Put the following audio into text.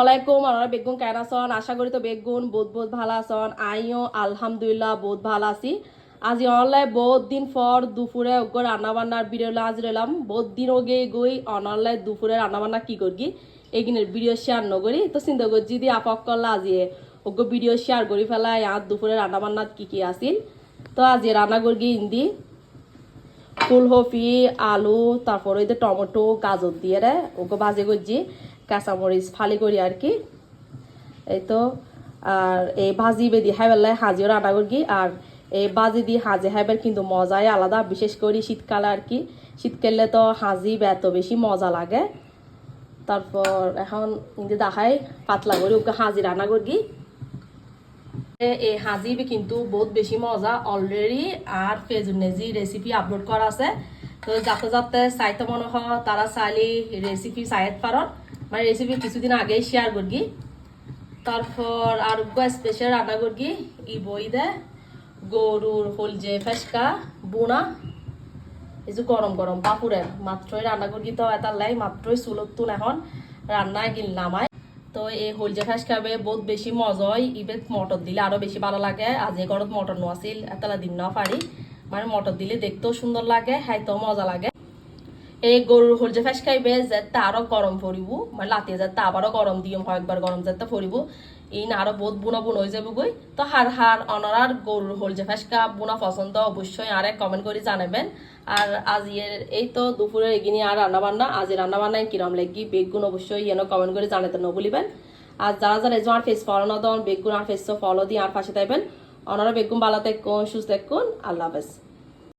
আসসালামাইকুম আপনারা বেগুন কেন আছেন আশা করি তো বেগুন বহুত বহুত ভালো আছেন আইও আলহামদুলিল্লাহ বহুত ভালো আছি আজি অনলাইন বহুত দিন পর দুপুরে রান্না বান্নার ভিডিও আজ রইলাম বহুত দিন ওগে গই অনলাইন দুপুরে রান্না বান্না কি করি এগিনের ভিডিও শেয়ার নকরি তো চিন্তা করি যদি আপক করলা আজি ওগো ভিডিও শেয়ার করি ফেলাই আর দুপুরে রান্না বান্না কি আসিল তো আজি রান্না করি ইন্দি ফুলকপি আলু তারপর ওই যে টমেটো গাজর দিয়ে রে ওগো ভাজি করছি কাঁচামরিচ ফালি করি আর কি এই তো আর এই ভাজি বেদি হাইবেলায় হাজিও রান্না করি আর এই ভাজি দিয়ে হাজি হাইবের কিন্তু মজাই আলাদা বিশেষ করে শীতকালে আর কি শীতকালে তো হাজি এত বেশি মজা লাগে তারপর এখন কিন্তু দেখাই পাতলা করে ওকে হাজি রান্না করি এই হাজি কিন্তু বহুত বেশি মজা অলরেডি আর ফেজুনেজি রেসিপি আপলোড করা আছে তো যাতে যাতে চাইতে মনে হয় তারা চাইলে রেসিপি চাইতে পারেন মানে রেসিপি কিছুদিন আগে শেয়ার করি তারপর আর স্পেশাল রান্না করি ই বই দে গরুর হলজে ফেসকা বোনা এই যে গরম গরম পাপুরের মাত্রই রান্না করি তো এটার লাই মাত্রই চুলতুন এখন রান্নায় গিল নামায় তো এই হলজে ফেসকাবে বহুত বেশি মজা হয় ইবে মটর দিলে আরো বেশি ভালো লাগে আজ এই ঘরত মটর নোয়াছিল এতলা দিন না পারি মানে মটর দিলে দেখতেও সুন্দর লাগে খাইতেও মজা লাগে এই গরুর হলজে ফেস খাইবে যেতে আরো গরম পড়িব মানে লাতিয়ে যেতে আবারও গরম দিম একবার গরম যেতে পড়িব এই না আরো বহুত বুনা বুন হয়ে যাবে গই তো হার অনারার গরুর হলজে ফেসকা বুনা পছন্দ অবশ্যই আরে কমেন্ট করে জানাবেন আর আজকের এই তো দুপুরের এগিনি আর রান্না বান্না আজ রান্না বান্নায় কিরম লাগি বেগুন অবশ্যই এনে কমেন্ট করে জানাতে না ভুলিবেন আর যারা যারা এই আমার ফেস ফলো না দেন বেগুন আর ফেস ফলো দিয়ে আর পাশে থাকবেন ওনারা বেগুন ভালো থাকুন সুস্থ থাকুন আল্লাহ হাফেজ।